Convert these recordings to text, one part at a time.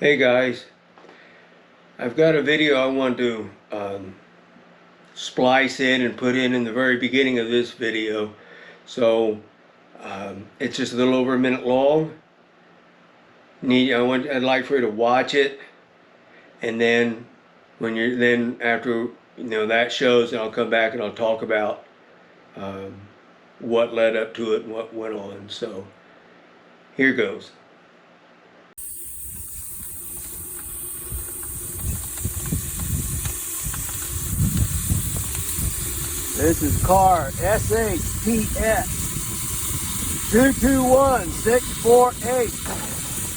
Hey guys, I've got a video I want to splice in and put in the very beginning of this video. So it's just a little over a minute long. I'd like for you to watch it, and then after that shows, then I'll come back and I'll talk about um, what led up to it and what went on. So here goes. This is car SHPS 221648.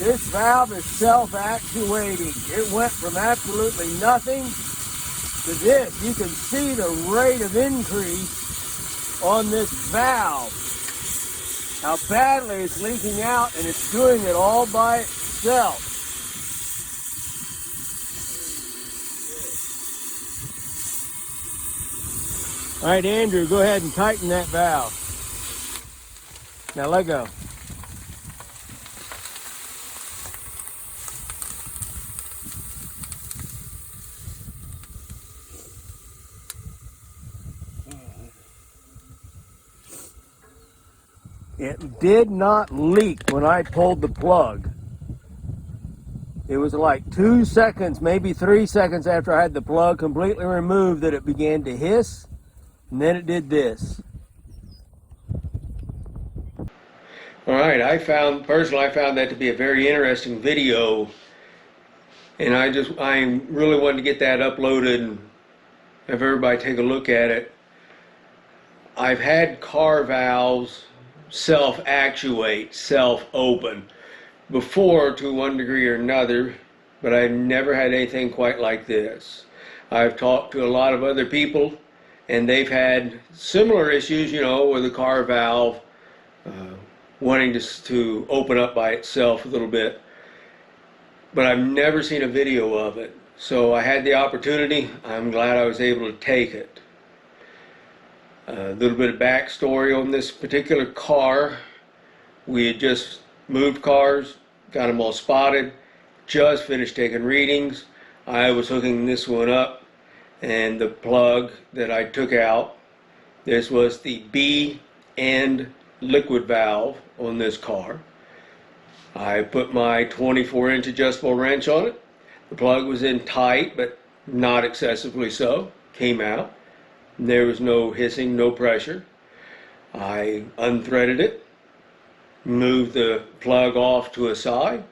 This valve is self-actuating. It went from absolutely nothing to this. You can see the rate of increase on this valve. How badly it's leaking out, and it's doing it all by itself. All right, Andrew, go ahead and tighten that valve. Now let go. It did not leak when I pulled the plug. It was like 2 seconds, maybe 3 seconds after I had the plug completely removed that it began to hiss, and then it did this. All right, I found that to be a very interesting video, and I really wanted to get that uploaded and have everybody take a look at it. I've had car valves self-actuate, self-open before to one degree or another, but I've never had anything quite like this. I've talked to a lot of other people, and they've had similar issues, with the car valve wanting to open up by itself a little bit, but I've never seen a video of it. So I had the opportunity. I'm glad I was able to take it. A little bit of backstory on this particular car. We had just moved cars, got them all spotted, just finished taking readings. I was hooking this one up, and the plug that I took out, this was the B end liquid valve on this car. I put my 24-inch adjustable wrench on it. The plug was in tight, but not excessively so. Came out. There was no hissing, no pressure. I unthreaded it, moved the plug off to a side,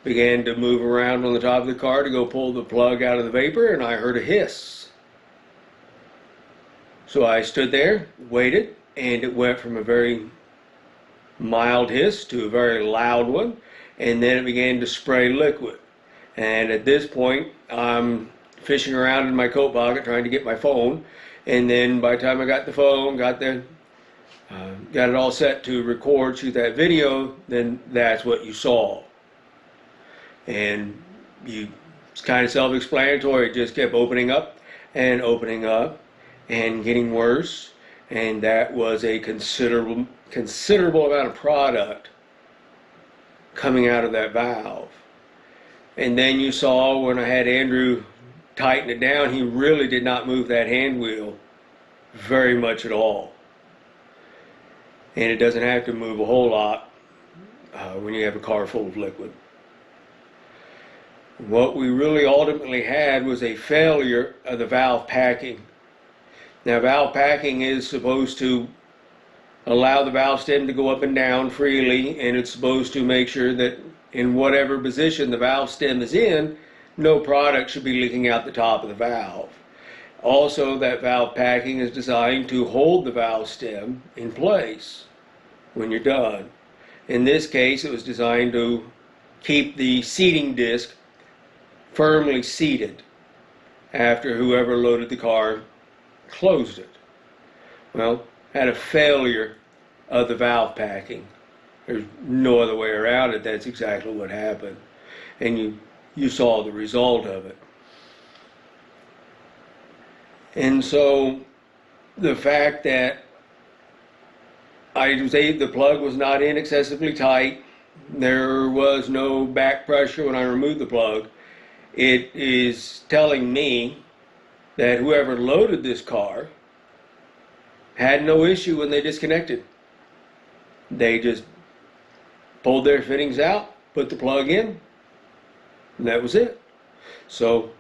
began to move around on the top of the car to go pull the plug out of the vapor, and I heard a hiss. So I stood there, waited, and it went from a very mild hiss to a very loud one, and then it began to spray liquid. And at this point, I'm fishing around in my coat pocket trying to get my phone, and then by the time I got the phone, got it all set to record, shoot that video, then that's what you saw. And it's kind of self-explanatory. It just kept opening up and getting worse, and that was a considerable amount of product coming out of that valve. And then you saw when I had Andrew tighten it down, he really did not move that hand wheel very much at all. And it doesn't have to move a whole lot when you have a car full of liquid. What we really ultimately had was a failure of the valve packing. Now, valve packing is supposed to allow the valve stem to go up and down freely, and it's supposed to make sure that in whatever position the valve stem is in, no product should be leaking out the top of the valve. Also, that valve packing is designed to hold the valve stem in place when you're done. In this case, it was designed to keep the seating disc firmly seated after whoever loaded the car closed it. Well, had a failure of the valve packing. There's no other way around it. That's exactly what happened. And you saw the result of it. And so the fact that the plug was not in excessively tight, There was no back pressure when I removed the plug. It is telling me that whoever loaded this car had no issue when they disconnected. They just pulled their fittings out, put the plug in, and that was it. So,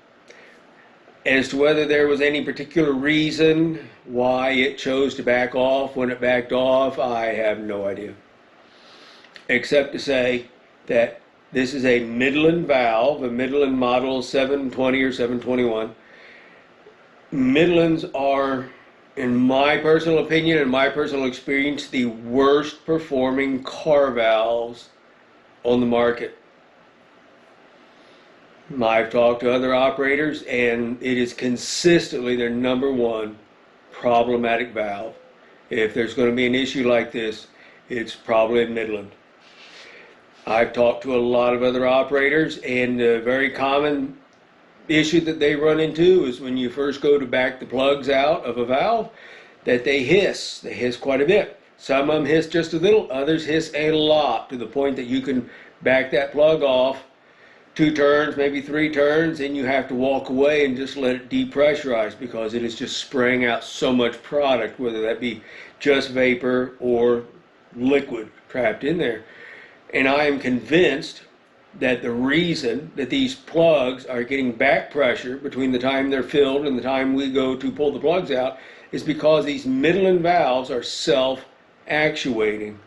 as to whether there was any particular reason why it chose to back off when it backed off, I have no idea. Except to say that this is a Midland valve, a Midland model 720 or 721. Midlands are, in my personal opinion and my personal experience, the worst performing car valves on the market. I've talked to other operators, and it is consistently their number one problematic valve. If there's going to be an issue like this, it's probably in Midland. I've talked to a lot of other operators, and a very common issue that they run into is when you first go to back the plugs out of a valve, that they hiss. They hiss quite a bit. Some of them hiss just a little, others hiss a lot, to the point that you can back that plug off 2 turns, maybe 3 turns, and you have to walk away and just let it depressurize, because it is just spraying out so much product, whether that be just vapor or liquid trapped in there. And I am convinced that the reason that these plugs are getting back pressure between the time they're filled and the time we go to pull the plugs out is because these Midland valves are self-actuating.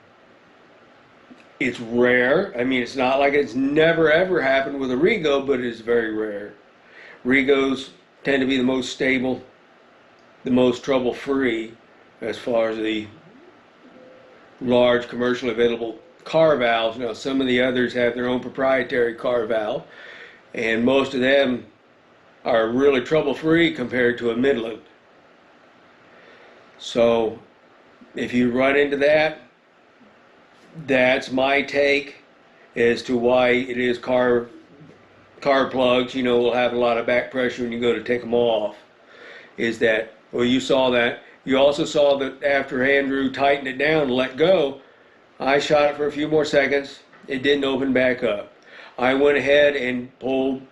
It's rare. I mean, it's not like it's never ever happened with a Rego, but it is very rare. Regos tend to be the most stable, the most trouble-free as far as the large commercially available car valves. Now, some of the others have their own proprietary car valve, and most of them are really trouble-free compared to a Midland. So, if you run into that, that's my take as to why it is car plugs, will have a lot of back pressure when you go to take them off. Is that, well, you saw that. You also saw that after Andrew tightened it down and let go, I shot it for a few more seconds. It didn't open back up. I went ahead and pulled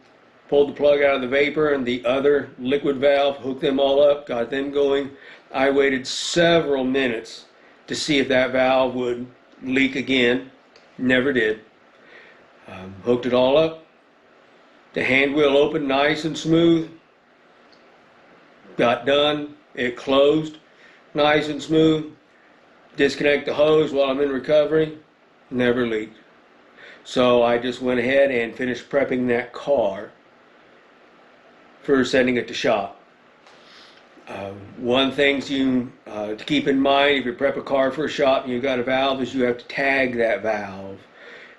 the plug out of the vapor and the other liquid valve, hooked them all up, got them going. I waited several minutes to see if that valve would leak again. Never did. Hooked it all up. The hand wheel opened nice and smooth. Got done. It closed nice and smooth. Disconnect the hose while I'm in recovery. Never leaked. So I just went ahead and finished prepping that car for sending it to shop. One thing to keep in mind if you prep a car for a shop and you've got a valve is you have to tag that valve.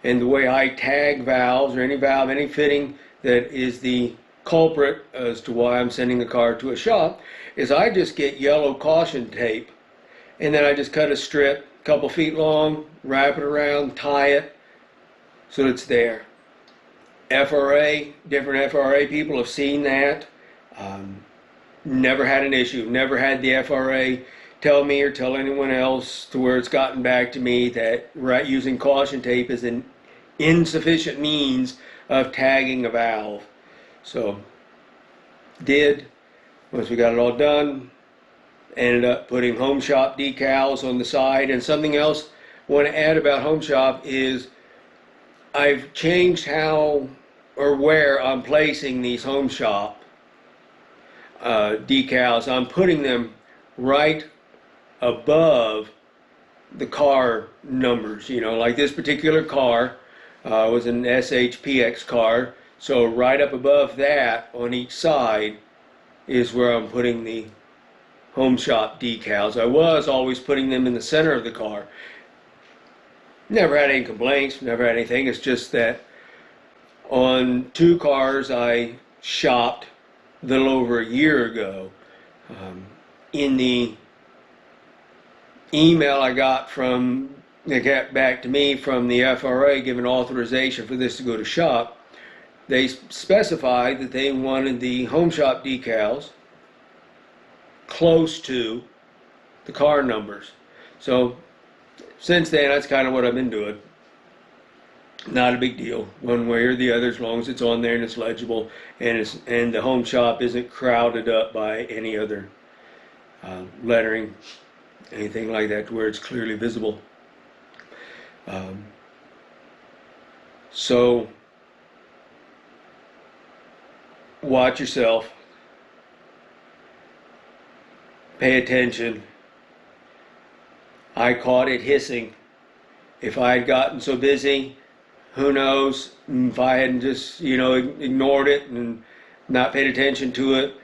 And the way I tag valves, or any valve, any fitting that is the culprit as to why I'm sending the car to a shop, is I just get yellow caution tape, and then I just cut a strip a couple feet long, wrap it around, tie it so it's there. Different FRA people have seen that. Never had an issue. Never had the FRA tell me or tell anyone else to where it's gotten back to me that using caution tape is an insufficient means of tagging a valve. So, once we got it all done, ended up putting Home Shop decals on the side. And something else I want to add about Home Shop is I've changed how or where I'm placing these Home Shop decals. I'm putting them right above the car numbers. Like this particular car was an SHPX car, so right up above that on each side is where I'm putting the Home Shop decals. I was always putting them in the center of the car. Never had any complaints, never had anything. It's just that on 2 cars I shopped a little over a year ago. In the email I got they got back to me from the FRA giving authorization for this to go to shop, they specified that they wanted the Home Shop decals close to the car numbers. So since then, that's kind of what I've been doing. Not a big deal, one way or the other, as long as it's on there and it's legible, and the home shop isn't crowded up by any other lettering, anything like that, to where it's clearly visible. Um, so watch yourself, pay attention. I caught it hissing. If I had gotten so busy, who knows, if I hadn't just, ignored it and not paid attention to it.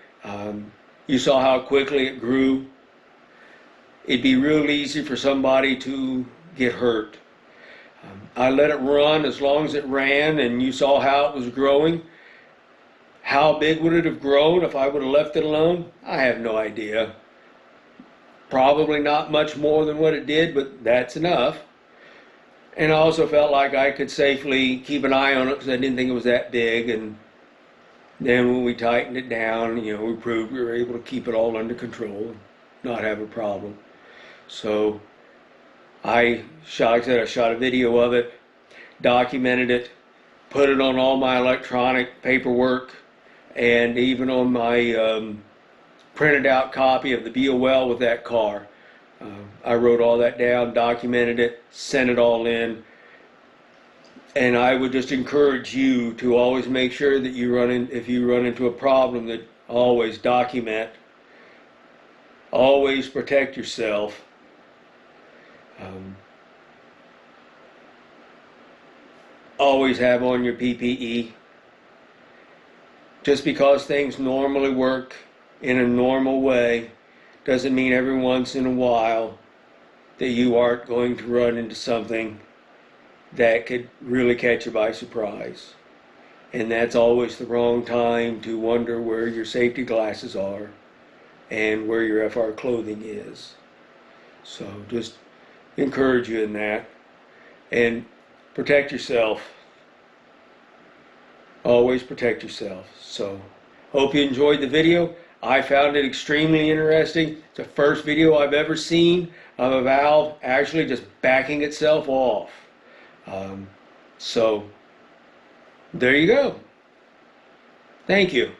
You saw how quickly it grew. It'd be real easy for somebody to get hurt. I let it run as long as it ran, and you saw how it was growing. How big would it have grown if I would have left it alone? I have no idea. Probably not much more than what it did, but that's enough. And I also felt like I could safely keep an eye on it because I didn't think it was that big. And then when we tightened it down, we proved we were able to keep it all under control and not have a problem. So like I said, I shot a video of it, documented it, put it on all my electronic paperwork, and even on my printed out copy of the BOL with that car. I wrote all that down, documented it, sent it all in, and I would just encourage you to always make sure that if you run into a problem, that always document, always protect yourself. Always have on your PPE. Just because things normally work in a normal way doesn't mean every once in a while that you aren't going to run into something that could really catch you by surprise. And that's always the wrong time to wonder where your safety glasses are and where your FR clothing is. So just encourage you in that, and protect yourself. Always protect yourself. So hope you enjoyed the video. I found it extremely interesting. It's the first video I've ever seen of a valve actually just backing itself off. So there you go. Thank you.